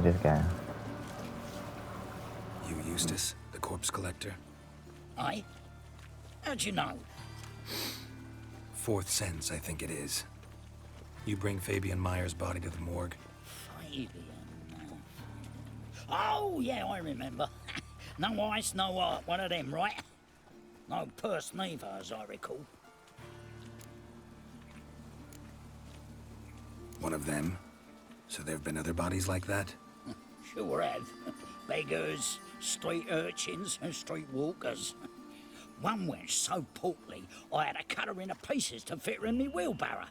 this guy. You Eustace, the corpse collector? Aye? How'd you know? Fourth sense, I think it is. You bring Fabian Meyer's body to the morgue? Fabian... Oh, yeah, I remember. No eyes, no heart, one of them, right? No purse neither, as I recall. One of them? So there have been other bodies like that? Sure have. Beggars, street urchins, and street walkers. One went so portly, I had to cut her into pieces to fit her in me wheelbarrow.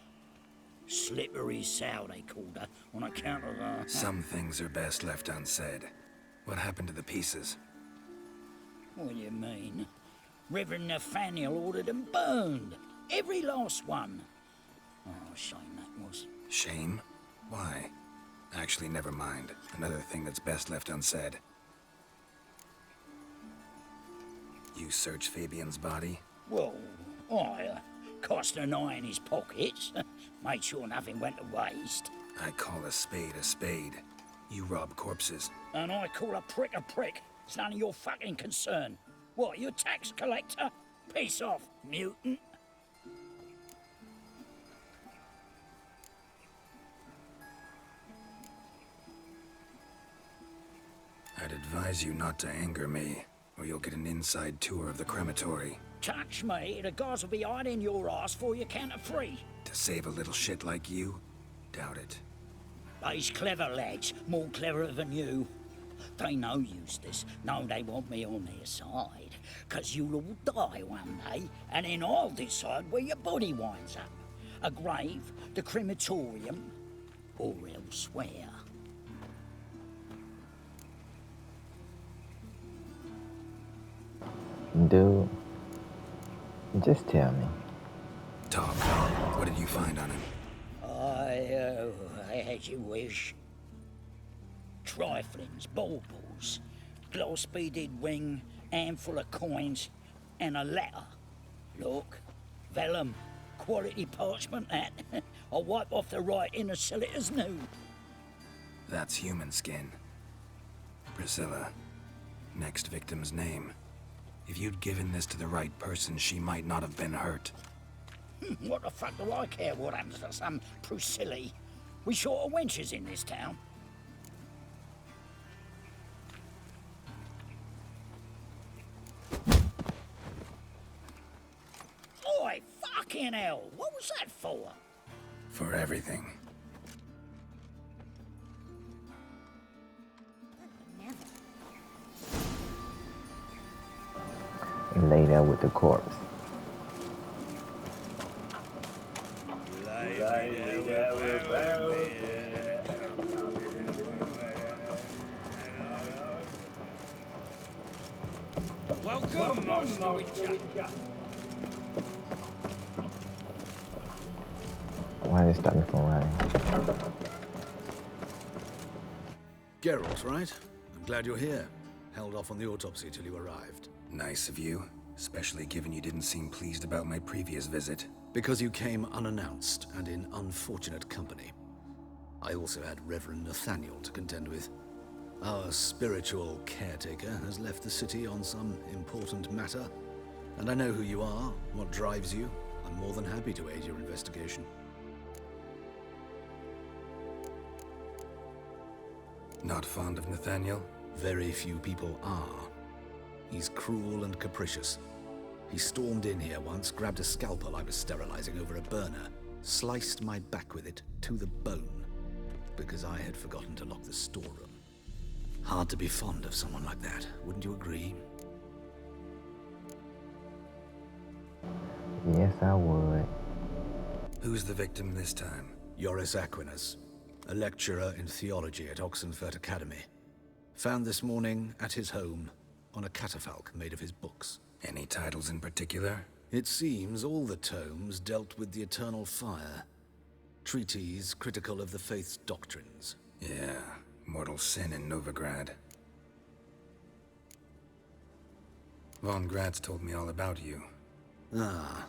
Slippery sow, they called her, on account of her... Some things are best left unsaid. What happened to the pieces? What do you mean? Reverend Nathaniel ordered them burned. Every last one. Oh, shame that was. Shame? Why? Actually, never mind. Another thing that's best left unsaid. You searched Fabian's body? Well, I cast an eye in his pockets. Made sure nothing went to waste. I call a spade a spade. You rob corpses. And I call a prick a prick. It's none of your fucking concern. What, you a tax collector? Piss off, mutant. I'd advise you not to anger me, or you'll get an inside tour of the crematory. Touch me, the guys will be hiding your ass for you count of 3. To save a little shit like you? Doubt it. These clever lads, more cleverer than you. They know Eustace, know they want me on their side. 'Cause you'll all die one day, and then I'll decide where your body winds up. A grave, the crematorium, or elsewhere. Dude, just tell me. Talk. What did you find on him? As you wish. Triflings, baubles, gloss-beaded ring, handful of coins, and a letter. Look, vellum, quality parchment that. I'll wipe off the writing and sell it as new. That's human skin. Priscilla. Next victim's name. If you'd given this to the right person, she might not have been hurt. What the fuck do I care what happens to some Priscilla? We short of wenches in this town. Oi, fucking hell! What was that for? For everything. And lay there with the corpse. Welcome, Master Witcher. Why did it stop me from running? Geralt, right? I'm glad you're here. Held off on the autopsy till you arrived. Nice of you, especially given you didn't seem pleased about my previous visit. Because you came unannounced and in unfortunate company. I also had Reverend Nathaniel to contend with. Our spiritual caretaker has left the city on some important matter, and I know who you are, what drives you. I'm more than happy to aid your investigation. Not fond of Nathaniel? Very few people are. He's cruel and capricious. He stormed in here once, grabbed a scalpel I was sterilizing over a burner, sliced my back with it to the bone, because I had forgotten to lock the storeroom. Hard to be fond of someone like that, wouldn't you agree? Yes, I would. Who's the victim this time? Joris Aquinas, a lecturer in theology at Oxenfurt Academy. Found this morning at his home on a catafalque made of his books. Any titles in particular? It seems all the tomes dealt with the eternal fire. Treatises critical of the faith's doctrines. Yeah, mortal sin in Novigrad. Von Gratz told me all about you. Ah,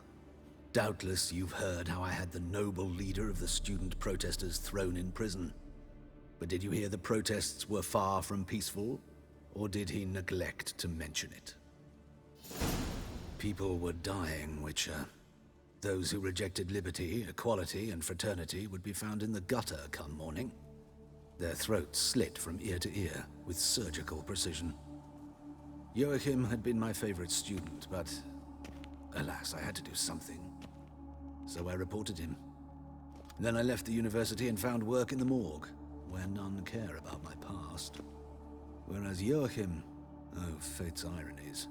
doubtless you've heard how I had the noble leader of the student protesters thrown in prison. But did you hear the protests were far from peaceful? Or did he neglect to mention it? People were dying, Witcher. Those who rejected liberty, equality, and fraternity would be found in the gutter come morning. Their throats slit from ear to ear with surgical precision. Joachim had been my favorite student, but alas, I had to do something. So I reported him. Then I left the university and found work in the morgue, where none care about my past. Whereas Joachim, oh, fate's ironies.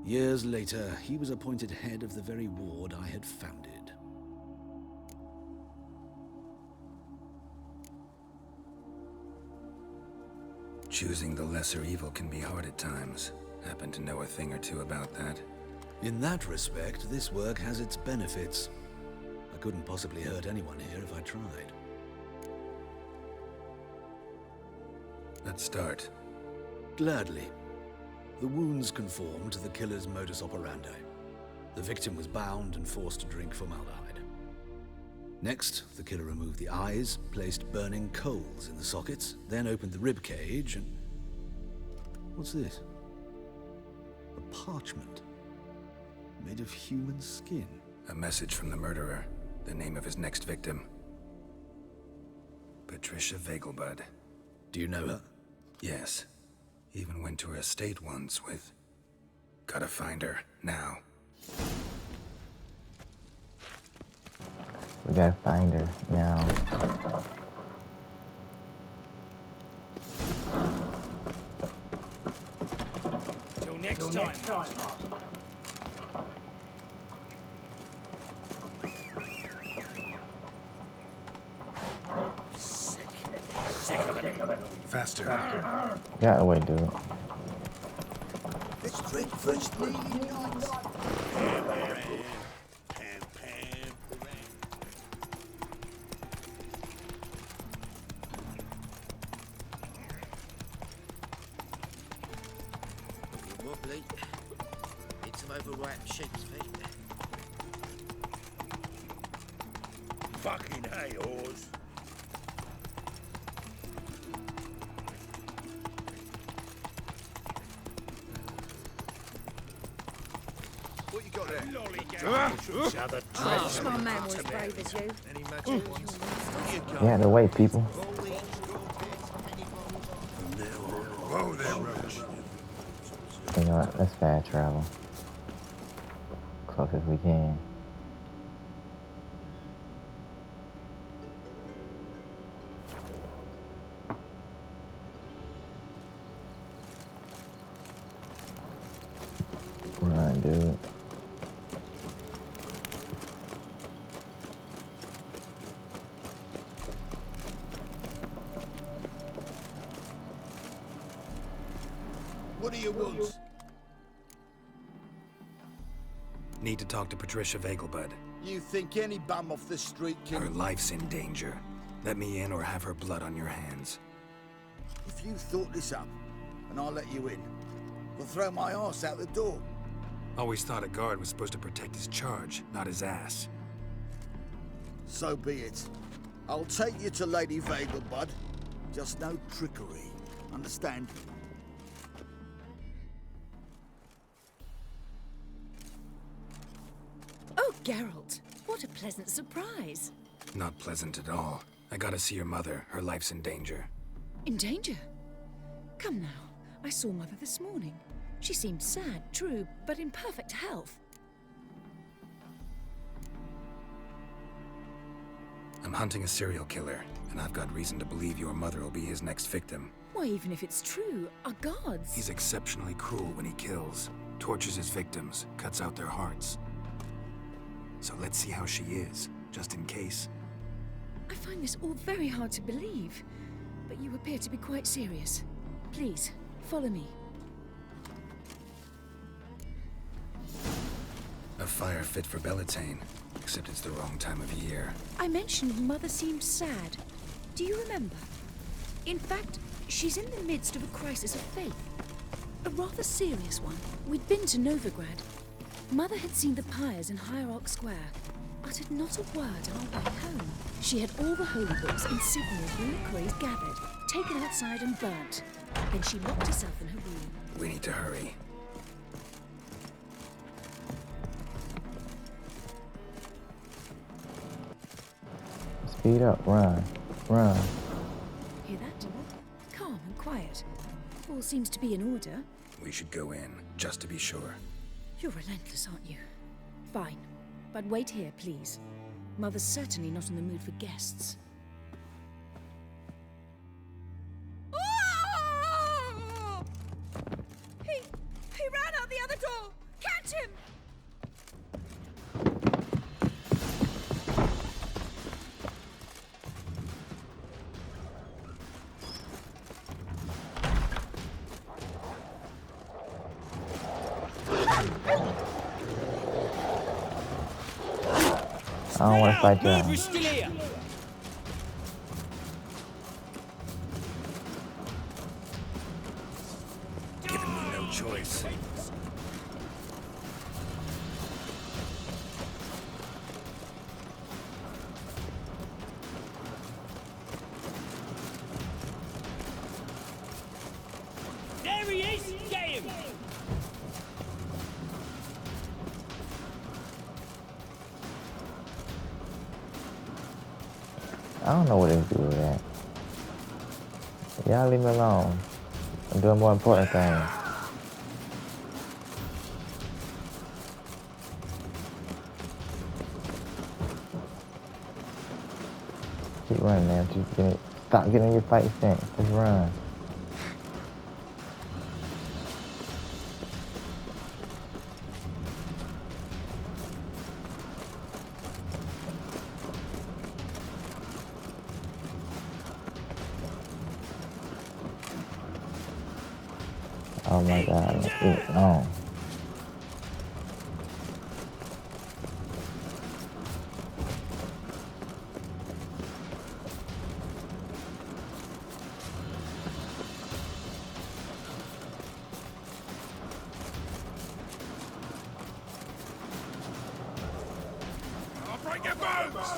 Years later, he was appointed head of the very ward I had founded. Choosing the lesser evil can be hard at times. Happen to know a thing or two about that. In that respect, this work has its benefits. I couldn't possibly hurt anyone here if I tried. Let's start. Gladly. The wounds conformed to the killer's modus operandi. The victim was bound and forced to drink formaldehyde. Next, the killer removed the eyes, placed burning coals in the sockets, then opened the rib cage and... What's this? A parchment. Made of human skin. A message from the murderer. The name of his next victim. Patricia Vegelbud. Do you know her? Yes. Even went to her estate once with... Gotta find her, now. We gotta find her now. Till next time. Sick of it. Faster. Got away, dude. This drink first nearly nice. Wobbly. Need some overripe sheep's feet. Fucking hay, Oars. What you got there? Oh, my man was brave as you. Any magic You had to wait, people. Whoa there, Roach. You know what? Let's fast travel. Close as we can. Run, dude. What do you want? Need to talk to Patricia Vegelbud. You think any bum off the street Her can... life's in danger. Let me in or have her blood on your hands. If you thought this up, and I'll let you in, we'll throw my arse out the door. Always thought a guard was supposed to protect his charge, not his ass. So be it. I'll take you to Lady Vegelbud. Just no trickery. Understand? Oh, Geralt, what a pleasant surprise. Not pleasant at all. I gotta see your mother. Her life's in danger. In danger? Come now, I saw Mother this morning. She seemed sad, true, but in perfect health. I'm hunting a serial killer, and I've got reason to believe your mother will be his next victim. Why, even if it's true, our guards... He's exceptionally cruel when he kills, tortures his victims, cuts out their hearts. So let's see how she is, just in case. I find this all very hard to believe, but you appear to be quite serious. Please, follow me. A fire fit for Bellatane, except it's the wrong time of year. I mentioned Mother seemed sad. Do you remember? In fact, she's in the midst of a crisis of faith. A rather serious one. We'd been to Novigrad. Mother had seen the pyres in Hierarch Square. uttered not a word on our way home. She had all the holy books insignia Runa Kure's gathered, taken outside and burnt. Then she locked herself in her room. We need to hurry. Speed up, run, run. Hear that? Calm and quiet. All seems to be in order. We should go in, just to be sure. You're relentless, aren't you? Fine. But wait here, please. Mother's certainly not in the mood for guests. He ran out the other door! Catch him! I don't want to fight you. Murderer's still here. Giving me no choice. There he is! Get him! I don't know what to do with that. Y'all leave me alone. I'm doing more important things. Keep running, man. Stop getting your fight stance. Just run. Oh my God, let's get it on. I'll break your bones!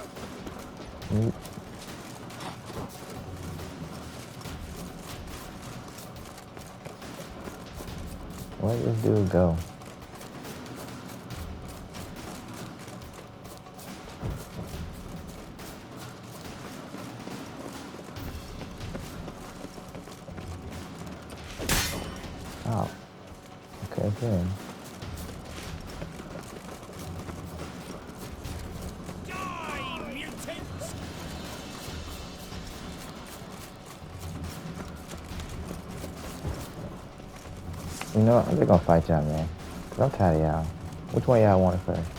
Where did this dude go? Oh. Okay, good. Die, mutants! You know what? I'm just gonna fight y'all, man. Cause I'm tired of y'all. Which one y'all want first?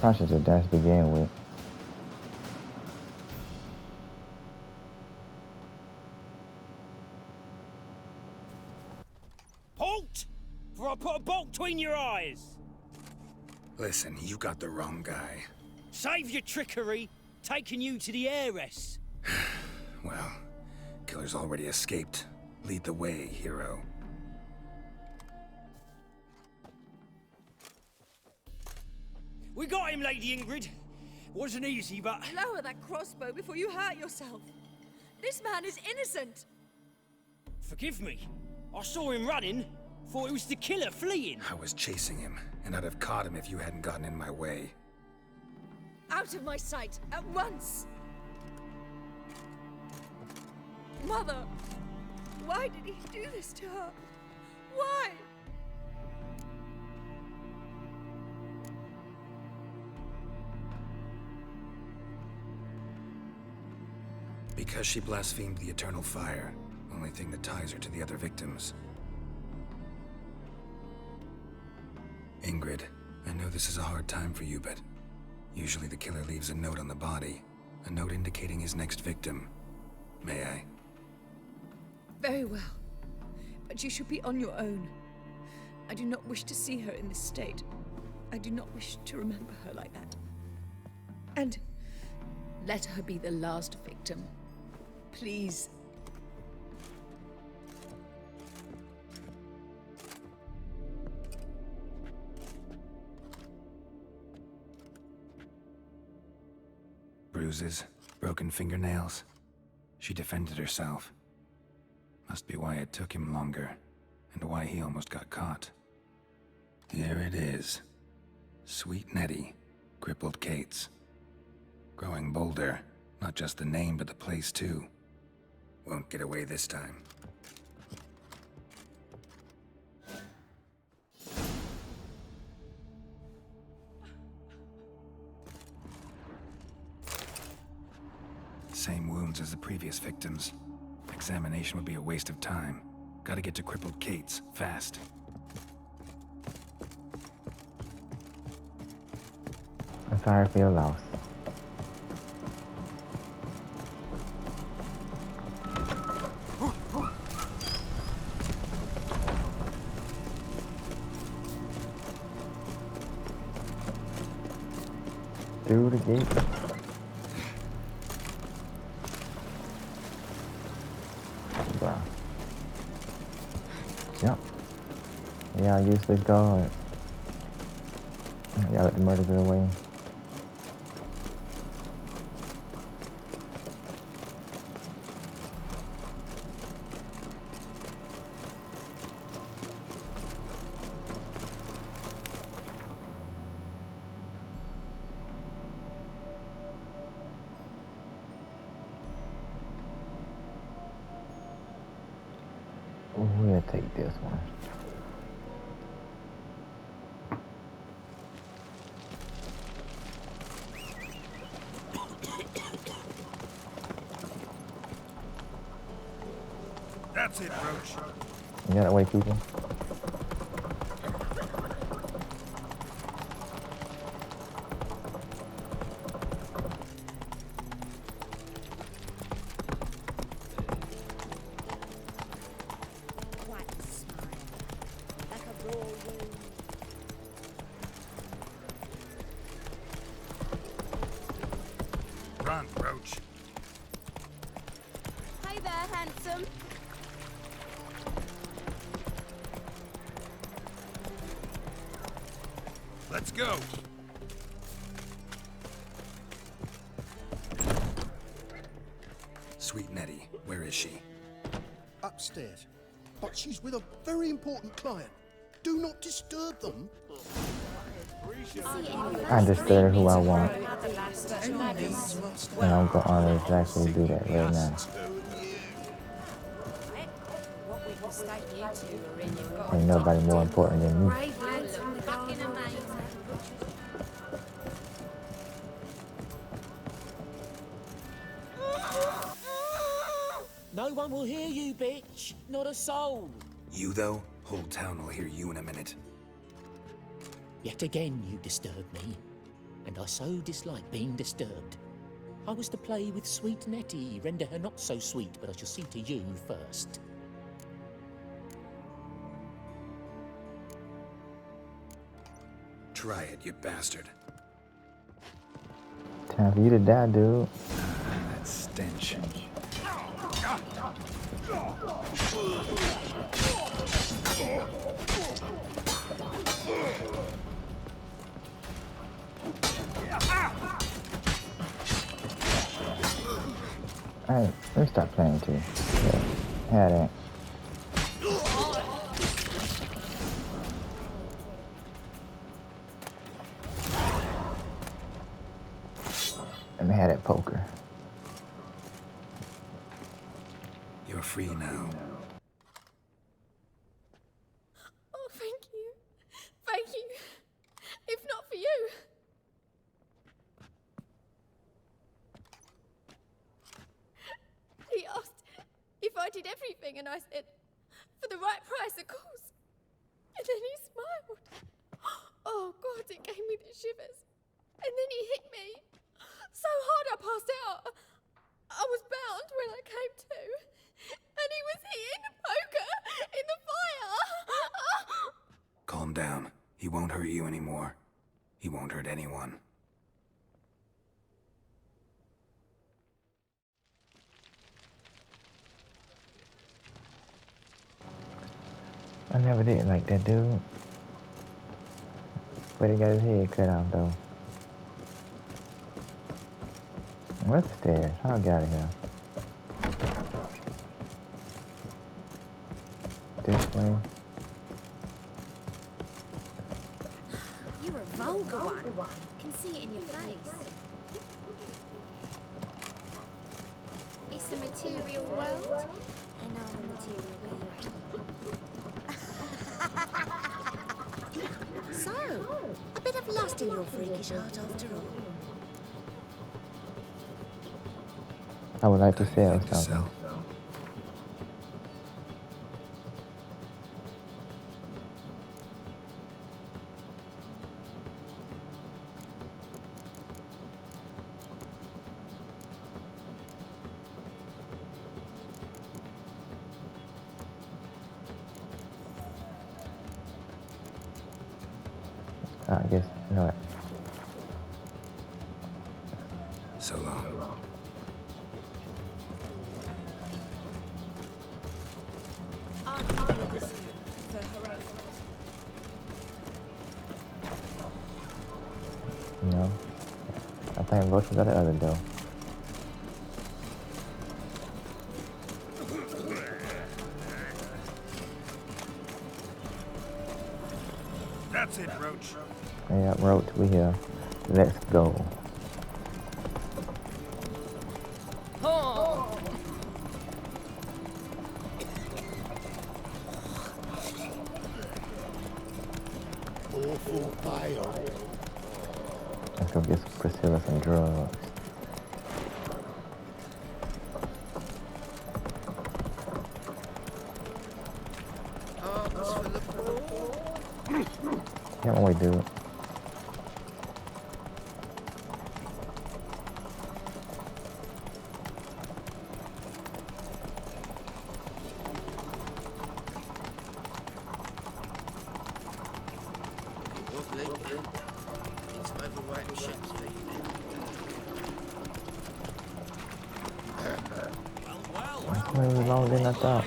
Probably should have dashed to begin with. Halt! For I put a bolt between your eyes! Listen, you got the wrong guy. Save your trickery, taking you to the heiress. Well, killer's already escaped. Lead the way, hero. We got him, Lady Ingrid. Wasn't easy, but... Lower that crossbow before you hurt yourself. This man is innocent. Forgive me. I saw him running. Thought it was the killer fleeing. I was chasing him, and I'd have caught him if you hadn't gotten in my way. Out of my sight, at once! Mother! Why did he do this to her? Why? Because she blasphemed the eternal fire, only thing that ties her to the other victims. Ingrid, I know this is a hard time for you, but usually the killer leaves a note on the body, a note indicating his next victim. May I? Very well. But you should be on your own. I do not wish to see her in this state. I do not wish to remember her like that. And let her be the last victim. Please. Bruises, broken fingernails. She defended herself. Must be why it took him longer, and why he almost got caught. Here it is. Sweet Nettie, crippled Kate's. Growing bolder, not just the name but the place too. Won't get away this time. Same wounds as the previous victims. Examination would be a waste of time. Gotta get to crippled Kate's, fast. I'm sorry for your loss. Through the gate. Bruh. Yep. Yeah, I used this guard. Y'all let the murder get away. We'll take this one. That's it, Roach. You got it, white people? Run, Roach. Hey there, handsome. Let's go. Sweet Nettie, where is she? Upstairs. But she's with a very important client. Do not disturb them. I disturb who I want. And I'm gonna exactly do that right now. Ain't nobody more important than me. No one will hear you, bitch. Not a soul. You, though? Whole town will hear you in a minute. Yet again you disturb me, and I so dislike being disturbed. I was to play with sweet Nettie, render her not so sweet, but I shall see to you first. Try it, you bastard. Time for you to die, dude. That stench. Alright, let me stop playing too. Yeah, had that. Let me have that poker. You're free now. Oh, thank you. Thank you. If not for you. anything, and I said, for the right price, of course. And then he smiled. Oh, God, it gave me the shivers. And then he hit me so hard I passed out. I was bound when I came to. And he was hitting the poker in the fire. Calm down. He won't hurt you anymore. He won't hurt anyone. I never did like that dude. But he got his head cut off though. What's the stairs? I'll get out of here. This way. You're a vulgar one. Can see it in your face. It's a material world, and I'm a material being. So, a bit of lust in your freakish heart after all. I would like to sell something. I guess, no. So long. No. I think both got the other door. That's it, Roach. Yeah, Roach, we here. Let's go. Awful pale. Let's go get Priscilla some drugs. Can't wait, dude. Lovely. Need some overripe shapes, Maybe longer than I thought.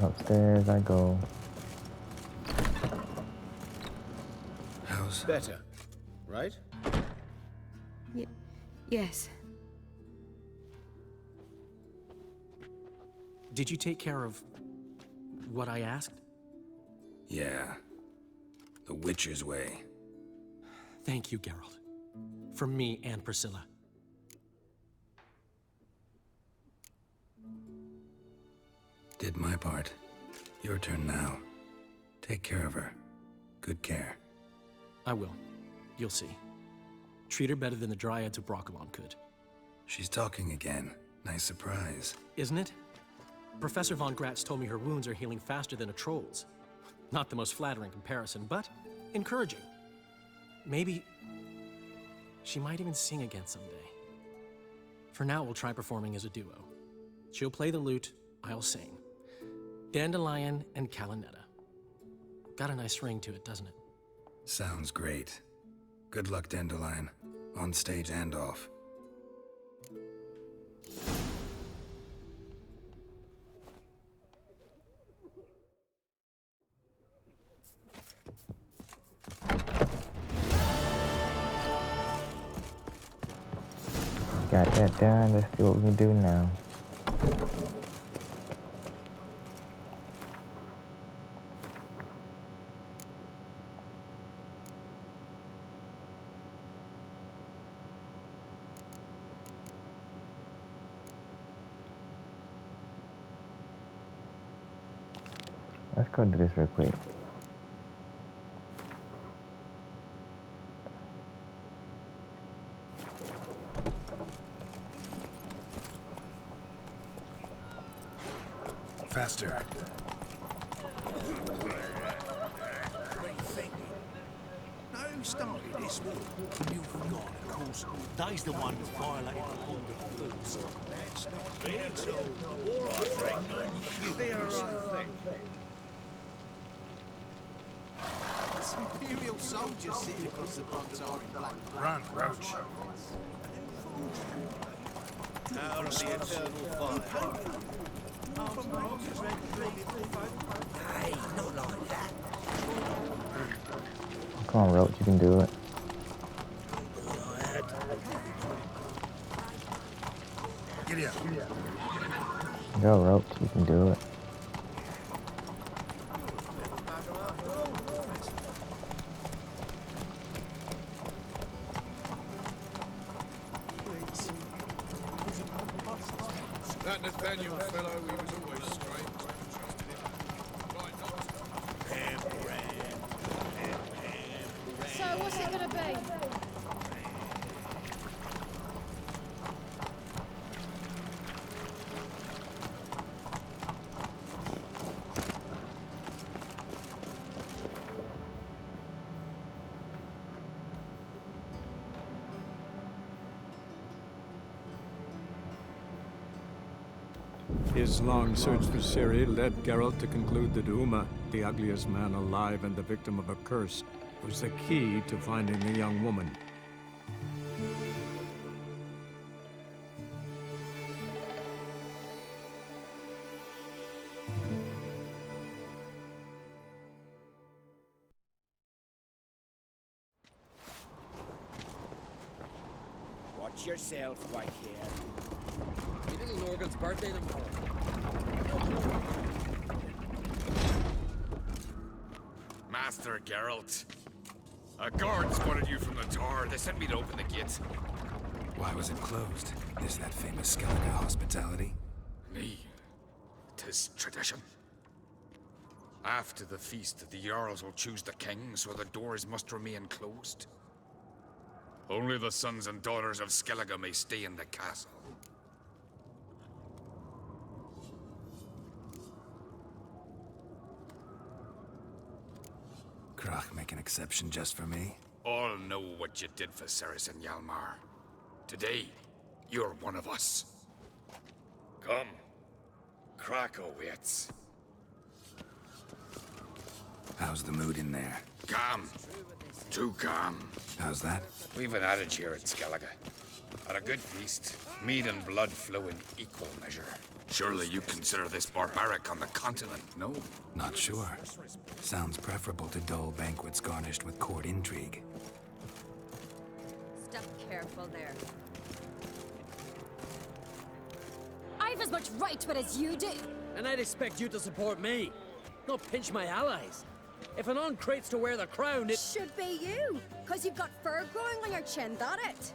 Upstairs I go. How's better, right? Yes. Did you take care of what I asked? Yeah. The Witcher's way. Thank you, Geralt. From me and Priscilla. Did my part. Your turn now. Take care of her. Good care. I will. You'll see. Treat her better than the Dryads of Brokilon could. She's talking again. Nice surprise. Isn't it? Professor Von Gratz told me her wounds are healing faster than a troll's. Not the most flattering comparison, but encouraging. Maybe she might even sing again someday. For now, we'll try performing as a duo. She'll play the lute, I'll sing. Dandelion and Calinetta. Got a nice ring to it, doesn't it? Sounds great. Good luck, Dandelion. On stage and off. got that done. Let's see what we can do now. Let's go do this real quick. Faster. Who started this war? You forgot, of course. They's the one who violated the border first. That's not me at all. The war I drank none. They're right thing. It's Imperial soldiers sitting across the Brontar in black. Run, Roach. Out of the eternal fire. Hey, not like that. Come on, Roach, you can do it. Giddy up. Go, Roach, you can do it. That Nathaniel fellow, he was always strange. So, what's it gonna be? His long search for Ciri led Geralt to conclude that Uma, the ugliest man alive and the victim of a curse, was the key to finding the young woman. Watch yourself, Whitehair. Your little Morgan's birthday tomorrow. Master Geralt. A guard spotted you from the tower. They sent me to open the gate. Why was it closed? Is that famous Skellige hospitality? Nay, 'tis tradition. After the feast, the Jarls will choose the king, so the doors must remain closed. Only the sons and daughters of Skellige may stay in the castle. Crach make an exception just for me? All know what you did for Cerys and Hjalmar. Today, you're one of us. Come. Krakow waits. How's the mood in there? Calm. Too calm. How's that? We've an adage here at Skellige. At a good feast, mead and blood flow in equal measure. Surely you consider this barbaric on the continent, no? Not sure. Sounds preferable to dull banquets garnished with court intrigue. Step careful there. I've as much right to it as you do. And I'd expect you to support me, not pinch my allies. If an uncrate's to wear the crown, it should be you, because you've got fur growing on your chin, that it?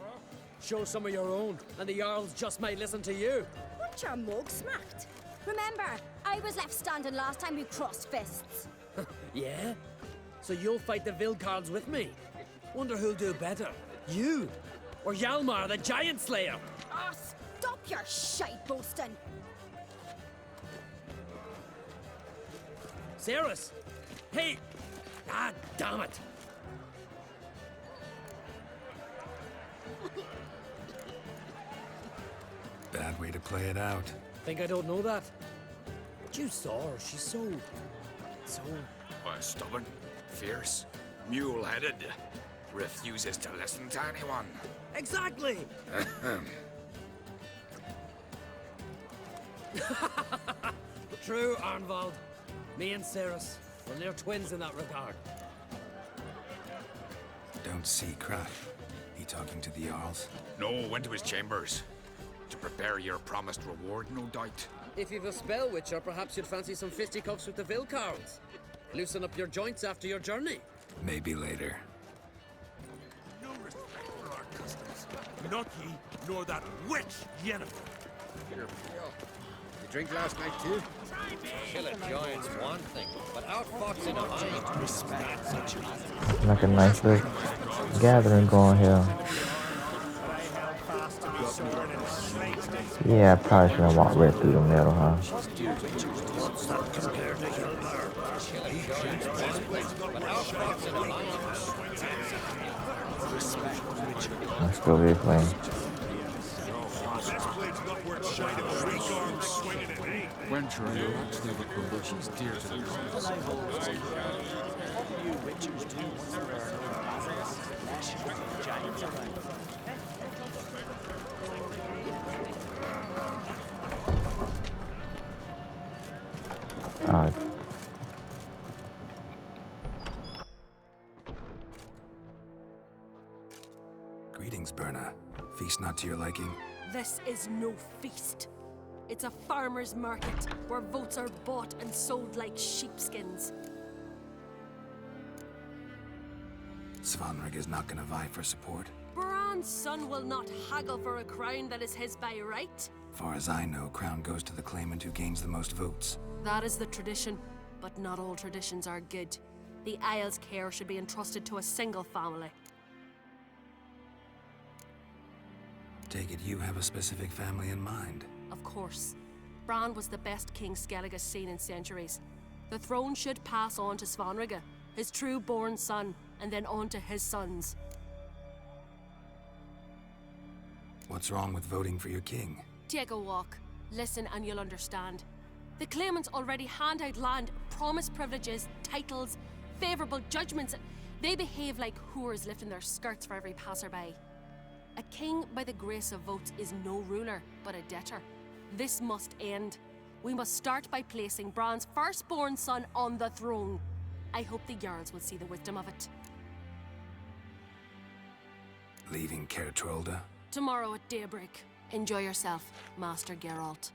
Show some of your own, and the Jarls just might listen to you. Want your mug smacked? Remember, I was left standing last time we crossed fists. Yeah? So you'll fight the Vilcards with me? Wonder who'll do better, you or Hjalmar the Giant Slayer? Oh, stop your shite boasting! Cerys! Hey! Ah, damn it! Bad way to play it out. Think I don't know that? But you saw her, she's so... Stubborn, fierce, mule-headed. Refuses to listen to anyone. Exactly! True, Arnvald. Me and Cerys, well, they're twins in that regard. Don't see Crach. He talking to the Jarls? No, went to his chambers. To prepare your promised reward, no doubt. If you've a spell, Witcher, perhaps you'd fancy some fisticuffs with the Vilcarls. Loosen up your joints after your journey. Maybe later. No respect for our customs. Not ye, nor that witch, Yennefer. Peter, you drink last night too? Kill a giant's one thing, but outfoxing a mind. Respect. Like a nice little gathering going here. Yeah, I probably shouldn't walk right through the middle, huh? Let's go this way. Wencher, you're actually the queen. She's dear to the cause. Greetings, Berna. Feast not to your liking? This is no feast. It's a farmer's market where votes are bought and sold like sheepskins. Svanrig is not gonna vie for support. Bran's son will not haggle for a crown that is his by right. Far as I know, crown goes to the claimant who gains the most votes. That is the tradition, but not all traditions are good. The Isle's care should be entrusted to a single family. Take it you have a specific family in mind. Of course. Bran was the best king Skellig has seen in centuries. The throne should pass on to Svanrige, his true-born son, and then on to his sons. What's wrong with voting for your king? Take a walk. Listen and you'll understand. The claimants already hand out land, promise privileges, titles, favourable judgments. They behave like whores lifting their skirts for every passerby. A king by the grace of votes is no ruler, but a debtor. This must end. We must start by placing Bran's firstborn son on the throne. I hope the Jarls will see the wisdom of it. Leaving Caer Trolda? Tomorrow at daybreak. Enjoy yourself, Master Geralt.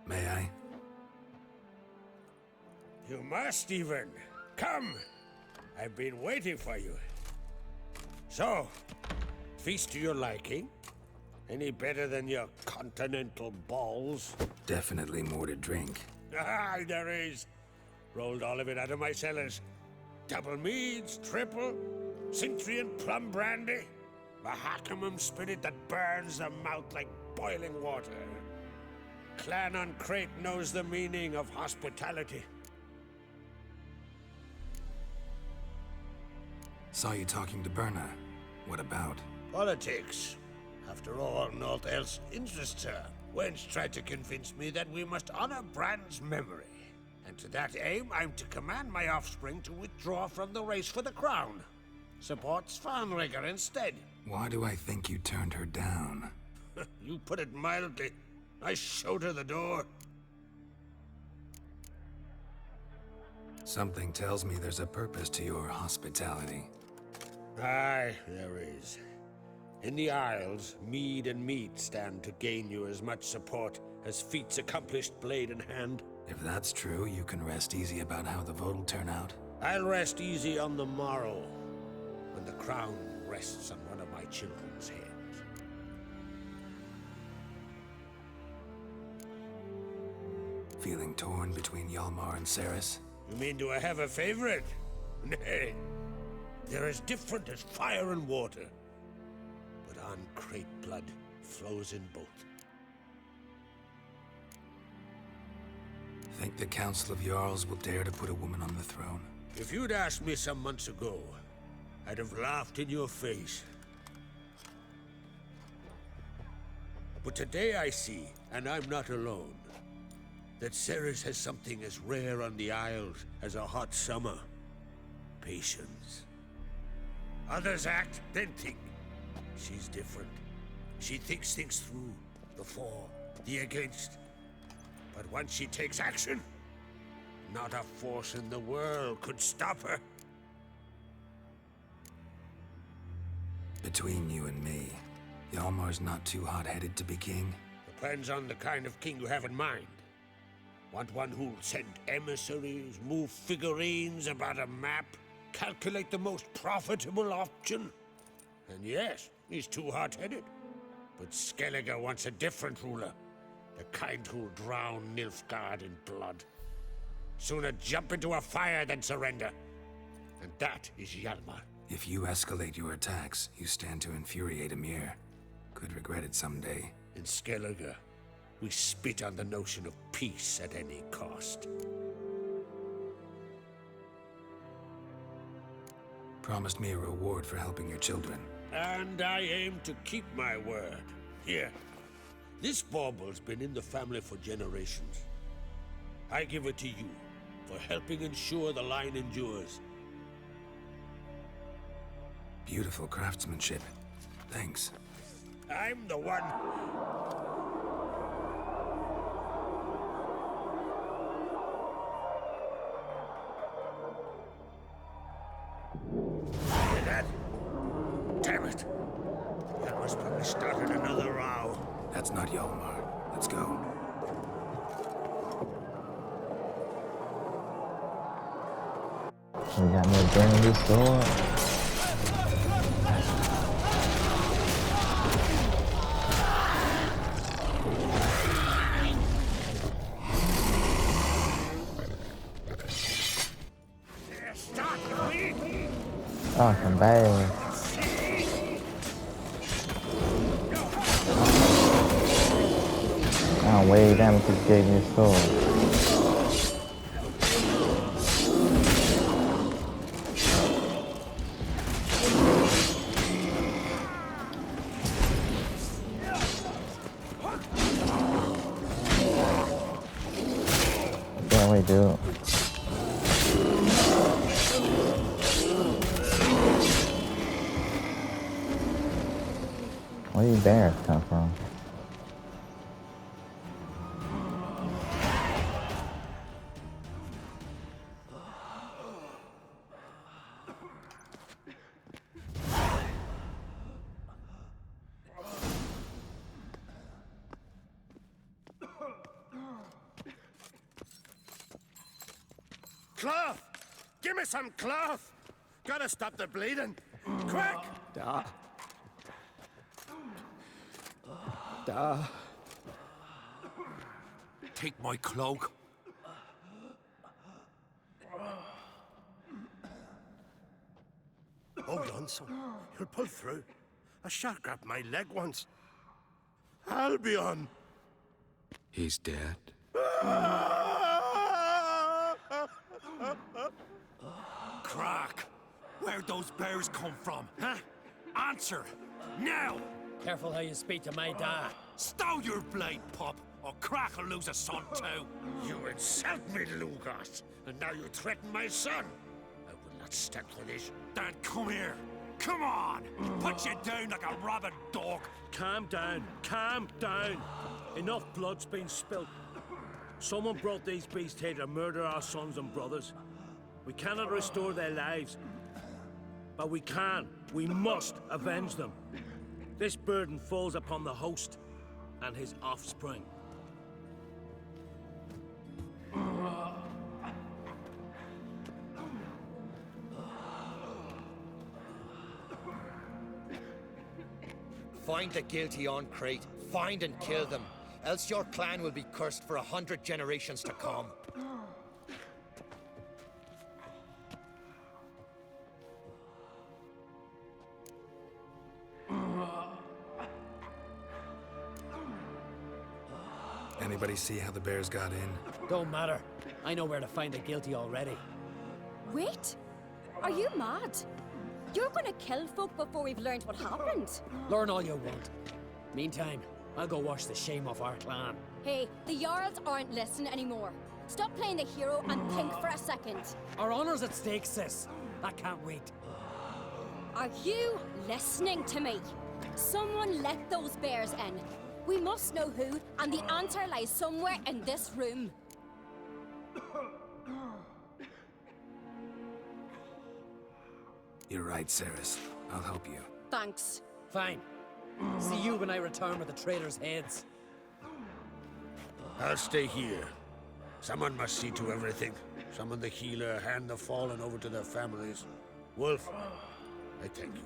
May I? You must even. Come! I've been waiting for you. So, feast to your liking? Any better than your continental balls? Definitely more to drink. Ah, there is. Rolled all of it out of my cellars. Double meads, triple, Cintrian plum brandy, Mahakimum spirit that burns the mouth like boiling water. Clan on Crate knows the meaning of hospitality. Saw you talking to Berna. What about? Politics. After all, naught else interests her. Wench tried to convince me that we must honor Bran's memory. And to that aim, I'm to command my offspring to withdraw from the race for the crown. Support Svanrige instead. Why do I think you turned her down? You put it mildly. I showed her the door. Something tells me there's a purpose to your hospitality. Aye, there is. In the Isles, mead and meat stand to gain you as much support as feats accomplished blade in hand. If that's true, you can rest easy about how the vote will turn out. I'll rest easy on the morrow, when the crown rests on one of my children's heads. Feeling torn between Hjalmar and Cerys? You mean do I have a favorite? Nay. They're as different as fire and water. But on Crate blood flows in both. Think the Council of Jarls will dare to put a woman on the throne? If you'd asked me some months ago, I'd have laughed in your face. But today I see, and I'm not alone, that Cerys has something as rare on the Isles as a hot summer. Patience. Others act, then think. She's different. She thinks things through. The for, the against. But once she takes action, Not a force in the world could stop her. Between you and me, Hjalmar's not too hot-headed to be king. Depends on the kind of king you have in mind. Want one who'll send emissaries, move figurines about a map, calculate the most profitable option? And yes, he's too hot-headed. But Skellige wants a different ruler. The kind who'll drown Nilfgaard in blood. Sooner jump into a fire than surrender. And that is Hjalmar. If you escalate your attacks, you stand to infuriate Emhyr. Could regret it someday. In Skellige, we spit on the notion of peace at any cost. Promised me a reward for helping your children. And I aim to keep my word. Here. This bauble's been in the family for generations. I give it to you for helping ensure the line endures. Beautiful craftsmanship. Thanks. I'm the one. Hear that? Damn it. Hjalmar's probably started another row. That's not Hjalmar. Let's go. We got no burning sword. Oh, some bad. I'm way down if he gave me a sword. Yeah, we do. Where do these bears come from? Cloth! Give me some cloth! Gotta stop the bleeding. Quick! Take my cloak. Hold on, son. You'll pull through. A shark grabbed my leg once. Albion! He's dead. Crack! Where'd those bears come from, huh? Answer! Now! Careful how you speak to my dad. Stow your blade, pup, or Crack will lose a son too. You insult me, Lugas, and now you threaten my son. I will not stand for this. Dan, come here. Come on! Put you down like a rabid dog. Calm down. Calm down. Enough blood's been spilt. Someone brought these beasts here to murder our sons and brothers. We cannot restore their lives. But we can. We must avenge them. This burden falls upon the host and his offspring. Find the guilty on Crate. Find and kill them. Else your clan will be cursed for 100 generations to come. Anybody see how the bears got in? Don't matter. I know where to find the guilty already. Wait! Are you mad? You're gonna kill folk before we've learned what happened? Learn all you want. Meantime, I'll go wash the shame off our clan. Hey, the Jarls aren't listening anymore. Stop playing the hero and think for a second. Our honor's at stake, sis. I can't wait. Are you listening to me? Someone let those bears in. We must know who, and the answer lies somewhere in this room. You're right, Ceres. I'll help you. Thanks. Fine. See you when I return with the traitors' heads. I'll stay here. Someone must see to everything. Summon the healer, hand the fallen over to their families. Wolf, I thank you.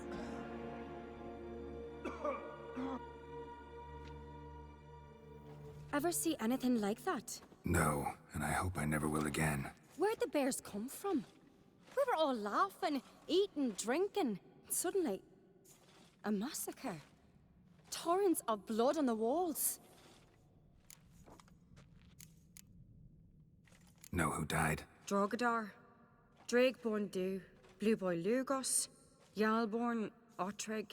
Ever see anything like that? No, and I hope I never will again. Where'd the bears come from? We were all laughing, eating, drinking. Suddenly, a massacre. Torrents of blood on the walls. Know who died? Drogadar, Drakeborn Du, Blue Boy Lugos, Yalborn, Ottrig.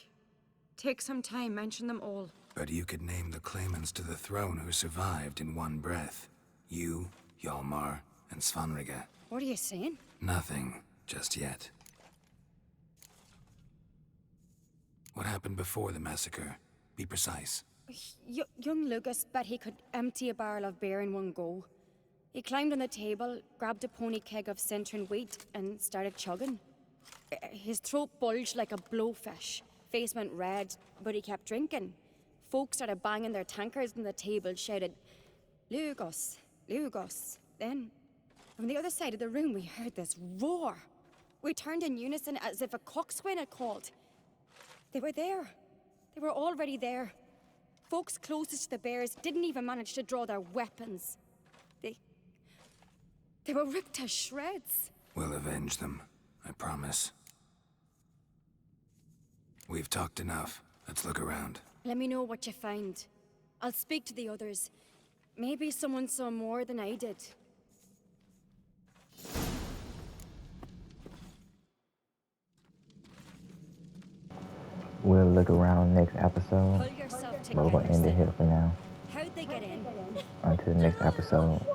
Take some time, mention them all. But you could name the claimants to the throne who survived in one breath. You, Hjalmar, and Svanrige. What are you saying? Nothing, just yet. What happened before the massacre? Be precise. Young Lucas bet he could empty a barrel of beer in one go. He climbed on the table, grabbed a pony keg of Centron wheat, and started chugging. His throat bulged like a blowfish. Face went red, but he kept drinking. Folks started banging their tankards on the table, shouted, "Lugos, Lugos." Then, from the other side of the room, we heard this roar. We turned in unison as if a coxswain had called. They were there. They were already there. Folks closest to the bears didn't even manage to draw their weapons. They were ripped to shreds. We'll avenge them, I promise. We've talked enough. Let's look around. Let me know what you find. I'll speak to the others. Maybe someone saw more than I did. We'll look around next episode. Pull yourself But we're gonna end it here for now. How'd they get in? Until the next episode.